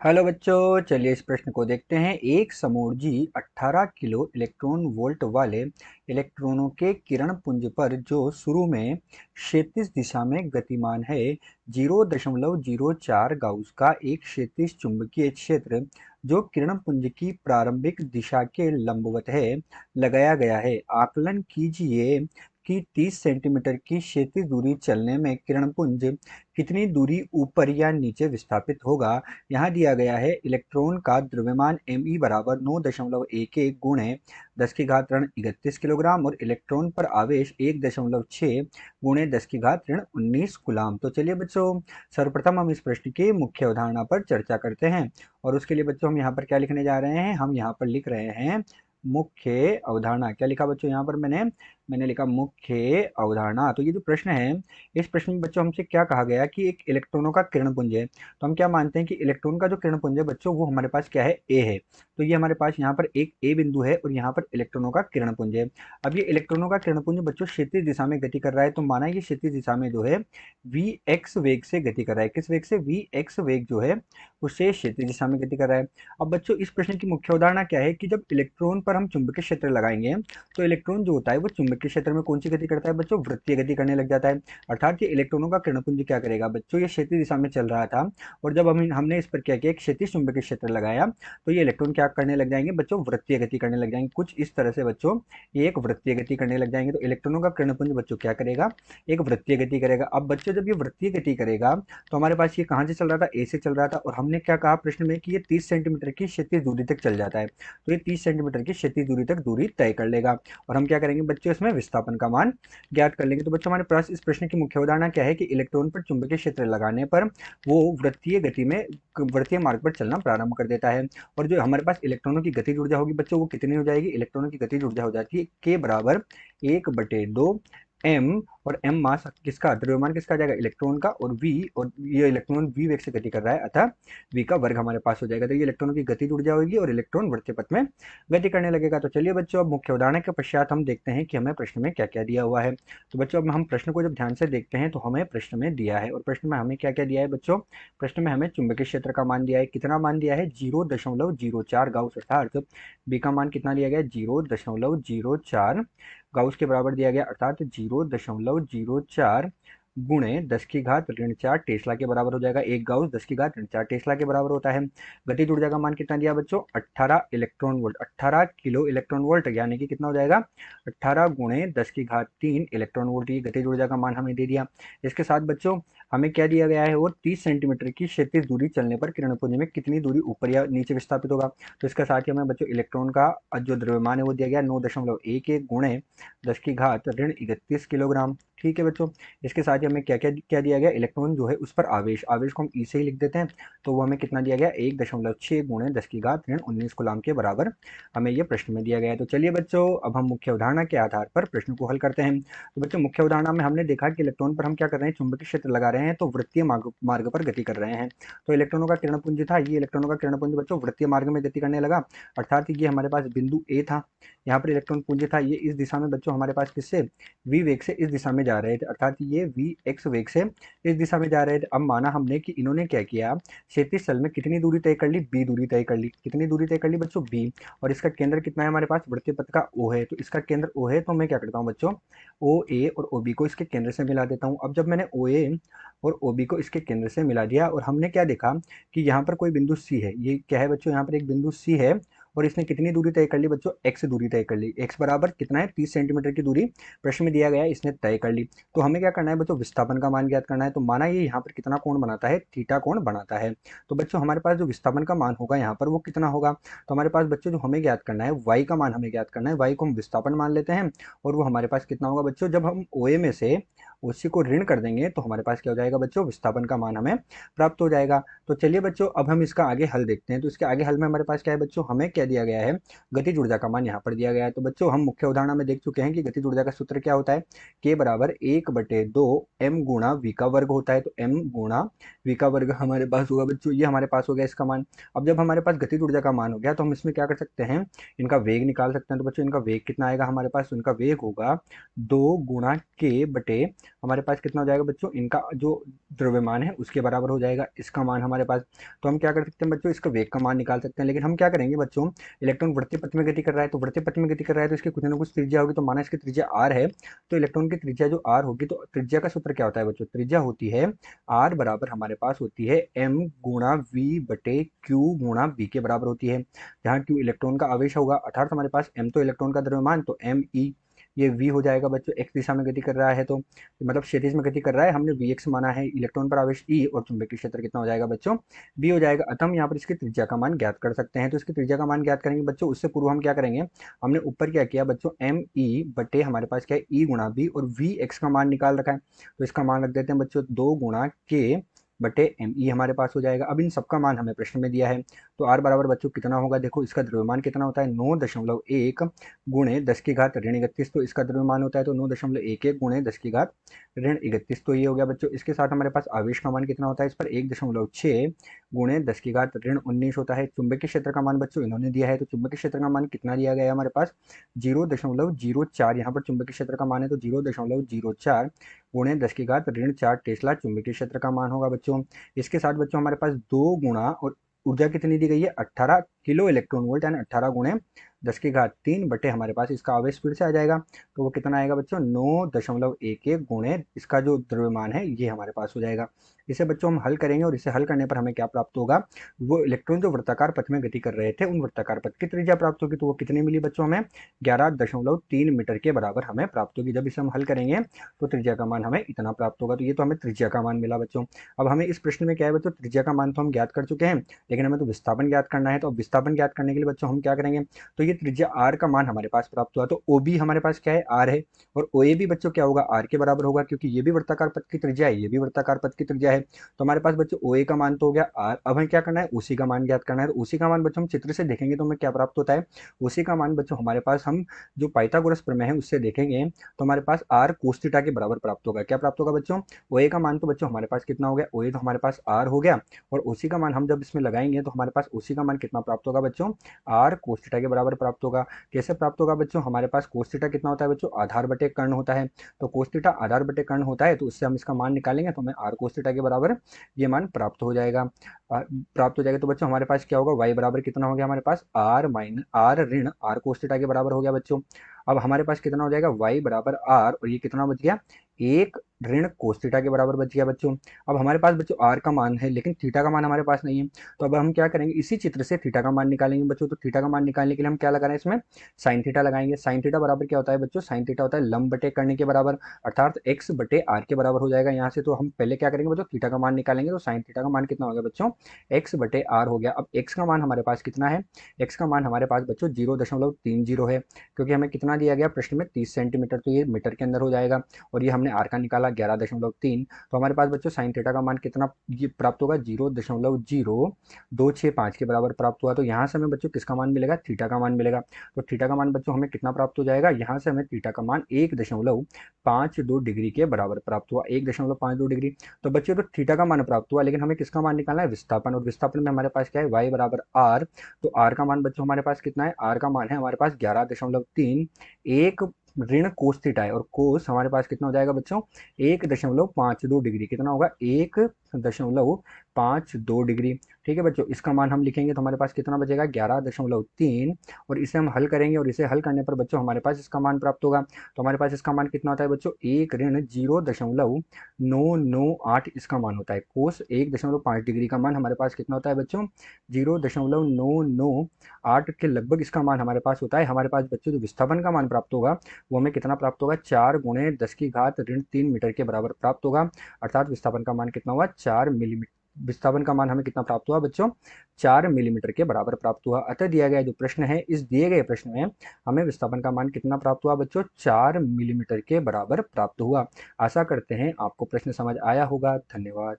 Hello बच्चों, चलिए इस प्रश्न को देखते हैं। एक समूर्जी 18 किलो इलेक्ट्रॉन वोल्ट वाले इलेक्ट्रॉनों के किरण पुंज पर जो शुरू में क्षैतिज दिशा में गतिमान है 0.04 गाउस का एक क्षैतिज चुंबकीय क्षेत्र जो किरण पुंज की प्रारंभिक दिशा के लंबवत है लगाया गया है। आकलन कीजिए कि 30 सेंटीमीटर की क्षैतिज दूरी चलने में किरणपुंज कितनी दूरी ऊपर या नीचे विस्थापित होगा। यहाँ दिया गया है इलेक्ट्रॉन का द्रव्यमान me बराबर 9.11 गुणे 10 की घात ऋण 31 किलोग्राम और इलेक्ट्रॉन पर आवेश 1.6 गुणे 10 की घात ऋण 19 गुलाम। तो चलिए बच्चों, सर्वप्रथम हम इस प्रश्न की मुख्य अवधारणा पर चर्चा करते हैं और उसके लिए बच्चों हम यहाँ पर क्या लिखने जा रहे हैं। हम यहाँ पर लिख रहे हैं मुख्य अवधारणा। क्या लिखा बच्चों यहाँ पर मैंने लिखा मुख्य अवधारणा। तो ये जो प्रश्न है, इस प्रश्न में बच्चों हमसे क्या कहा गया कि एक इलेक्ट्रॉनों का किरणपुंज है। तो हम क्या मानते हैं कि इलेक्ट्रॉन का जो किरणपुंज है बच्चों वो हमारे पास क्या है, ए है। तो ये हमारे पास यहाँ पर एक ए बिंदु है और यहाँ पर इलेक्ट्रॉनों का किरणपुंज है। अब ये इलेक्ट्रॉनों का किरणपुंज बच्चों क्षैतिज दिशा में गति कर रहा है। तो माना ये क्षैतिज दिशा में जो है वी एक्स वेग से गति कर रहा है। किस वेग से? वी एक्स वेग जो है उससे क्षैतिज दिशा में गति कर रहा है। अब बच्चों इस प्रश्न की मुख्य उदाहरण क्या है कि जब इलेक्ट्रॉन पर हम चुंबकीय क्षेत्र लगाएंगे तो इलेक्ट्रॉन जो होता है वो चुंबकीय क्षेत्र में कौन सी गति करता है बच्चों? वृत्तीय गति करने लग जाता है। अर्थात ये इलेक्ट्रॉनों का किरणपुंज क्या करेगा बच्चों, ये क्षैतिज दिशा में चल रहा था और जब हमने इस पर क्या किया, एक क्षैतिज चुंबकीय क्षेत्र लगाया तो ये इलेक्ट्रॉन क्या करने लग जाएंगे बच्चों? वृत्तीय गति करने लग जाएंगे। कुछ इस तरह से बच्चों ये एक वृत्तीय गति करने लग जाएंगे। तो इलेक्ट्रॉनों का किरणपुंज बच्चों क्या करेगा? एक वृत्तीय गति करेगा। अब बच्चों जब ये वृत्तीय गति करेगा तो हमारे पास ये कहाँ से चल रहा था? ए से चल रहा था और हमने क्या कहा प्रश्न में कि ये 30 सेंटीमीटर की क्षैतिज दूरी तक चल जाता है। तो ये 30 सेंटीमीटर की क्षैतिज दूरी तक दूरी तय कर लेगा और हम क्या करेंगे बच्चों, इसमें विस्थापन का मान ज्ञात कर लेंगे। तो बच्चों हमारे पास इस प्रश्न की मुख्य उदाहरण क्या है कि इलेक्ट्रॉन पर चुंबकीय क्षेत्र लगाने पर वो वृत्तीय गति में वृत्तीय मार्ग पर चलना प्रारंभ कर देता है और जो हमारे पास इलेक्ट्रॉनों की गतिज ऊर्जा होगी बच्चों वो कितनी हो जाएगी? इलेक्ट्रॉनों की गतिज ऊर्जा हो जाती है के बराबर 1/2 एम और एम मास किसका? द्रव्यमान किसका आ जाएगा? इलेक्ट्रॉन का। और ये इलेक्ट्रॉन वी वेग से गति कर रहा है अतः वी का वर्ग हमारे पास हो जाएगा। तो ये इलेक्ट्रॉनों की गतिज ऊर्जा होगी और इलेक्ट्रॉन वृत्तीय पथ में गति करने लगेगा। तो चलिए बच्चों, अब मुख्य उदाहरण के पश्चात हम देखते हैं कि हमें प्रश्न में क्या क्या दिया हुआ है। तो बच्चों अब हम प्रश्न को जब ध्यान से देखते हैं तो हमें प्रश्न में दिया है और प्रश्न में हमें क्या क्या दिया है बच्चों? प्रश्न में हमें चुंबकीय क्षेत्र का मान दिया है। कितना मान दिया है? 0.04 गाउस। अर्थात बी का मान कितना दिया गया? 0.04 गाउस के बराबर दिया गया। अर्थात 0.04 गुणे 10 की घात ऋण 4 टेस्ला के बराबर हो जाएगा। एक गाउस 10 की घात ऋण 4 टेस्ला के बराबर होता है। गतिज ऊर्जा का मान कितना दिया बच्चों? 18 electron volt, 18 kilo electron volt, यानी कि कितना हो जाएगा? 18 गुणे 10 की घात 3 इलेक्ट्रॉन वोल्ट। ये गतिज ऊर्जा का मान हमें दे दिया। इसके साथ बच्चों हमें क्या दिया गया है? वो 30 सेंटीमीटर की क्षैतिज दूरी चलने पर किरणपुंज में कितनी दूरी ऊपर या नीचे विस्थापित होगा। तो इसके साथ ही हमें बच्चों इलेक्ट्रॉन का जो द्रव्यमान है वो दिया गया 9.11 गुणे 10 की घात ऋण 31 किलोग्राम। ठीक है बच्चों, इसके साथ ही हमें क्या क्या क्या दिया गया? इलेक्ट्रॉन जो है उस पर आवेश, आवेश को हम ई से ही लिख देते हैं। तो वो हमें कितना दिया गया? 1.6 गुणे 10 की घात ऋण 19 गुलाम के बराबर हमें ये प्रश्न में दिया गया है। तो चलिए बच्चों, अब हम मुख्य अवधारणा के आधार पर प्रश्न को हल करते हैं। तो बच्चों मुख्य अवधारणा में हमने देखा कि इलेक्ट्रॉन पर हम क्या कर रहे हैं? चुंबकीय क्षेत्र लगा रहे हैं तो वृत्तीय मार्ग पर गति कर रहे हैं। तो इलेक्ट्रॉनों का किरणपुंज था, ये इलेक्ट्रॉनों का किरणपुंज बच्चों वृत्तीय मार्ग में गति करने लगा। अर्थात ये हमारे पास बिंदु ए था, यहाँ पर इलेक्ट्रॉन पुंज था, ये इस दिशा में बच्चों हमारे पास किससे? वी वेग से इस दिशा में जा रहे थे। अर्थात ये वी एक्स वेग से इस दिशा में जा रहे थे। अब माना हमने कि इन्होंने क्या किया, क्षैतिज तल में कितनी दूरी तय कर ली? बी दूरी तय कर ली। कितनी दूरी तय कर ली बच्चों? बी। और इसका केंद्र कितना है हमारे पास? वृत्तीय पथ का ओ है। तो इसका केंद्र ओ है, तो मैं क्या करता हूँ बच्चों, ओ ए और ओ बी को इसके केंद्र से मिला देता हूँ। अब जब मैंने ओ ए और ओ बी को इसके केंद्र से मिला दिया और हमने क्या देखा कि यहाँ पर कोई बिंदु सी है। ये क्या है बच्चों? यहाँ पर एक बिंदु सी है और इसने कितनी दूरी तय कर ली बच्चों? एक्स दूरी तय कर ली। एक्स बराबर कितना है? 30 सेंटीमीटर की दूरी प्रश्न में दिया गया है, इसने तय कर ली। तो हमें क्या करना है बच्चों? विस्थापन का मान ज्ञात करना है। तो माना ये यहाँ पर कितना कोण बनाता है? थीटा कोण बनाता है। तो बच्चों हमारे पास जो विस्थापन का मान होगा यहाँ पर वो कितना होगा? तो हमारे पास बच्चों जो हमें ज्ञात करना है वाई का मान हमें ज्ञात करना है। वाई को हम विस्थापन मान लेते हैं और वो हमारे पास कितना होगा बच्चों? जब हम ओ ए में से उसी को ऋण कर देंगे तो हमारे पास क्या हो जाएगा बच्चों? विस्थापन का मान हमें प्राप्त हो जाएगा। तो चलिए बच्चों, अब हम इसका आगे हल देखते हैं। तो इसके आगे हल में हमारे पास क्या है बच्चों? हमें क्या दिया गया है? गतिज ऊर्जा का मान यहाँ पर दिया गया है। तो बच्चों हम मुख्य उदाहरण में देख चुके हैं कि गतिज ऊर्जा का सूत्र क्या होता है? के बराबर 1/2 एम गुणा वी का वर्ग होता है। तो एम गुणा वी का वर्ग हमारे पास होगा बच्चों, ये हमारे पास हो गया इसका मान। अब जब हमारे पास गतिज ऊर्जा का मान हो गया तो हम इसमें क्या कर सकते हैं? इनका वेग निकाल सकते हैं। तो बच्चों इनका वेग कितना आएगा हमारे पास? इनका वेग होगा 2 गुणा के बटे हमारे पास कितना हो जाएगा बच्चों, इनका जो द्रव्यमान है उसके बराबर हो जाएगा इसका मान हमारे पास। तो हम क्या कर सकते हैं बच्चों, इसका वेग का मान निकाल सकते हैं। लेकिन हम क्या करेंगे बच्चों, इलेक्ट्रॉन बढ़ते पथ में गति कर रहा है, तो बढ़ते पथ में गति कर रहा है तो इसकी कुछ ना कुछ त्रिज्या होगी। तो माना इसकी त्रिज्या आर है, तो इलेक्ट्रॉन की त्रिज्या जो आर होगी, तो त्रिज्या का सूत्र क्या होता है बच्चों, त्रिज्या होती है आर बराबर हमारे पास होती है एम गुणा वी बटे क्यू गुणा बी के बराबर होती है, जहाँ क्यू इलेक्ट्रॉन का आवेश होगा, अर्थात हमारे पास एम तो इलेक्ट्रॉन का द्रव्यमान, तो एम ई, ये वी हो जाएगा बच्चों, एक्स दिशा में गति कर रहा है तो मतलब क्षैतिज में गति कर रहा है, हमने वी एक्स माना है, इलेक्ट्रॉन पर आवेश ई और चुंबकीय क्षेत्र कितना हो जाएगा बच्चों, बी हो जाएगा। अतः हम यहाँ पर इसकी त्रिज्या का मान ज्ञात कर सकते हैं। तो इसकी त्रिज्या का मान ज्ञात करेंगे बच्चों, उससे पूर्व हम क्या करेंगे, हमने ऊपर क्या किया बच्चों, एम ई बटे हमारे पास क्या है ई गुणा बी, और वी एक्स का मान निकाल रखा है, तो इसका मान रख देते हैं बच्चों 2 गुणा के बटे एम ई हमारे पास हो जाएगा। अब इन सबका मान हमें प्रश्न में दिया है, तो आर बराबर बच्चों कितना होगा, देखो इसका द्रव्यमान कितना होता है 9.1 गुणे 10 की घात ऋण 31, तो इसका द्रव्यमान होता है तो 9.11 गुणे 10 की घात ऋण 31, तो ये हो गया बच्चों। इसके साथ हमारे पास आवेश का मान कितना होता है इस पर 1.6 गुणे 10 की घात ऋण 19 होता है। चुंबकीय क्षेत्र का मान बच्चों इन्होंने दिया है, तो चुंबकीय क्षेत्र का मान कितना दिया गया है हमारे पास 0.04, यहाँ पर चुंबकीय क्षेत्र का मान है तो 0.04 गुणे 10 की घात ऋण 4 टेस्ला चुंबकीय क्षेत्र का मान होगा बच्चों। इसके साथ बच्चों हमारे पास 2 गुणा और ऊर्जा कितनी दी गई है 18 किलो इलेक्ट्रॉन वोल्ट, यानी 18 गुणे 10 की घात 3 बटे हमारे पास इसका आवेश फिर से आ जाएगा, तो वो कितना आएगा बच्चों 9.11 गुणे इसका जो द्रव्यमान है ये हमारे पास हो जाएगा। इसे बच्चों हम हल करेंगे और इसे हल करने पर हमें क्या प्राप्त होगा, वो इलेक्ट्रॉन जो वृत्ताकार पथ में गति कर रहे थे उन वृत्ताकार पथ की त्रिज्या प्राप्त होगी, तो वो कितनी मिली बच्चों हमें 11.3 मीटर के बराबर हमें प्राप्त होगी। जब इसे हम हल करेंगे तो त्रिज्या का मान हमें इतना प्राप्त होगा, तो ये तो हमें त्रिज्या का मान मिला बच्चों। अब हमें इस प्रश्न में क्या है बच्चों, त्रिज्या का मान तो हम ज्ञात कर चुके हैं, लेकिन हमें तो विस्थापन ज्ञात करना है। तो अब विस्थापन ज्ञात करने के लिए बच्चों हम क्या करेंगे, तो ये त्रिज्या आर का मान हमारे पास प्राप्त हुआ, तो ओ बी हमारे पास क्या है आर है, और ओ ए भी बच्चों क्या होगा आर के बराबर होगा, क्योंकि ये भी वृत्ताकार पथ की त्रिज्या है, ये भी वृत्ताकार पथ की त्रिज्या है। तो हमारे पास बच्चों ओ ए का मान तो हो गया आर, अब हमें क्या करना है उसी का मान ज्ञात करना है। तो उसी का मान बच्चों हम चित्र से देखेंगे तो हमें क्या प्राप्त होता है, उसी का मान बच्चों हमारे पास हम जो पाइथागोरस प्रमेय है उससे देखेंगे तो हमारे पास आर कोस थीटा के बराबर प्राप्त होगा। क्या प्राप्त होगा बच्चों, ओ ए का मान तो बच्चों हमारे पास कितना हो गया, ओ ए तो हमारे पास आर हो गया, और उसी का मान हम जब इसमें लगाएंगे तो हमारे पास उसी का मान कितना प्राप्त होगा बच्चों, आर कोस थीटा के बराबर प्राप्त होगा। कैसे प्राप्त होगा बच्चों, हमारे पास कोस थीटा कितना होता है बच्चों, आधार बटे कर्ण होता है, तो कोस थीटा आधार बटे कर्ण होता है, तो उससे हम इसका मान निकालेंगे तो हमें आर कोस थीटा के बराबर ये मान प्राप्त हो जाएगा। प्राप्त हो जाएगा, तो बच्चों हमारे पास क्या होगा, y बराबर कितना हो गया हमारे पास आर माइन आर ऋण आर कोस थीटा के बराबर हो गया बच्चों। अब हमारे पास कितना हो जाएगा y बराबर आर, और ये कितना बच गया एक ऋण कोस थीटा के बराबर बच गया बच्चों। अब हमारे पास बच्चों आर का मान है लेकिन थीटा का मान हमारे पास नहीं है, तो अब हम क्या करेंगे, इसी चित्र से थीटा का मान निकालेंगे बच्चों। तो थीटा का मान निकालने के लिए हम क्या लगा रहे हैं इसमें, साइन थीटा लगाएंगे। साइन थीटा बराबर क्या होता है बच्चों, साइन थीटा होता है लंब बटे कर्ण के बराबर, अर्थात एक्स बटे आर के बराबर हो जाएगा यहाँ से। तो हम पहले क्या करेंगे बच्चों, थीटा का मान निकालेंगे, तो साइन थीटा का मान कितना हो गया बच्चों, एक्स बटे आर हो गया। अब एक्स का मान हमारे पास कितना है, एक्स का मान हमारे पास बच्चों 0.30 है, क्योंकि हमें कितना दिया गया प्रश्न में 30 सेंटीमीटर, तो ये मीटर के अंदर हो जाएगा, और ये हमने आर का निकाला 11.3, तो हमारे पास बच्चों साइन थीटा का मान कितना ये प्राप्त होगा 0.0265 के बराबर प्राप्त हुआ। तो यहाँ से हमें बच्चों किसका मान मिलेगा, थीटा का मान मिलेगा। तो थीटा का मान बच्चों हमें कितना प्राप्त हो जाएगा, यहाँ से हमें थीटा का मान 1.52 डिग्री के बराबर प्राप्त हुआ, 1.52 डिग्री। तो बच्चों तो थीटा का मान प्राप्त हुआ, लेकिन हमें किसका मान निकालना है, विस्थापन, और विस्थापन में हमारे पास क्या है y बराबर आर, तो आर का मान बच्चों हमारे पास कितना है, आर का मान है हमारे पास 11.3, एक ऋण कोस थीटा है, और कोस हमारे पास कितना हो जाएगा बच्चों 1.52 डिग्री, कितना होगा 1.52 डिग्री। ठीक है बच्चों, इसका मान हम लिखेंगे तो हमारे पास कितना बचेगा 11.3, और इसे हम हल करेंगे, और इसे हल करने पर बच्चों हमारे पास इसका मान प्राप्त होगा। तो हमारे पास इसका मान कितना होता है बच्चों, एक ऋण 0.998 इसका मान होता है। कोस 1.5 डिग्री का मान हमारे पास कितना होता है बच्चों 0.998 के लगभग इसका मान हमारे पास होता है। हमारे पास बच्चों जो विस्थापन का मान प्राप्त होगा वो हमें कितना प्राप्त होगा, 4 गुणे 10 की घात ऋण 3 मीटर के बराबर प्राप्त होगा, अर्थात विस्थापन का मान कितना हुआ 4 मिलीमीटर। विस्थापन का मान हमें कितना प्राप्त हुआ बच्चों, 4 मिलीमीटर के बराबर प्राप्त हुआ। अतः दिया गया जो प्रश्न है, इस दिए गए प्रश्न में हमें विस्थापन का मान कितना प्राप्त हुआ बच्चों, 4 मिलीमीटर के बराबर प्राप्त हुआ। आशा करते हैं आपको प्रश्न समझ आया होगा। धन्यवाद।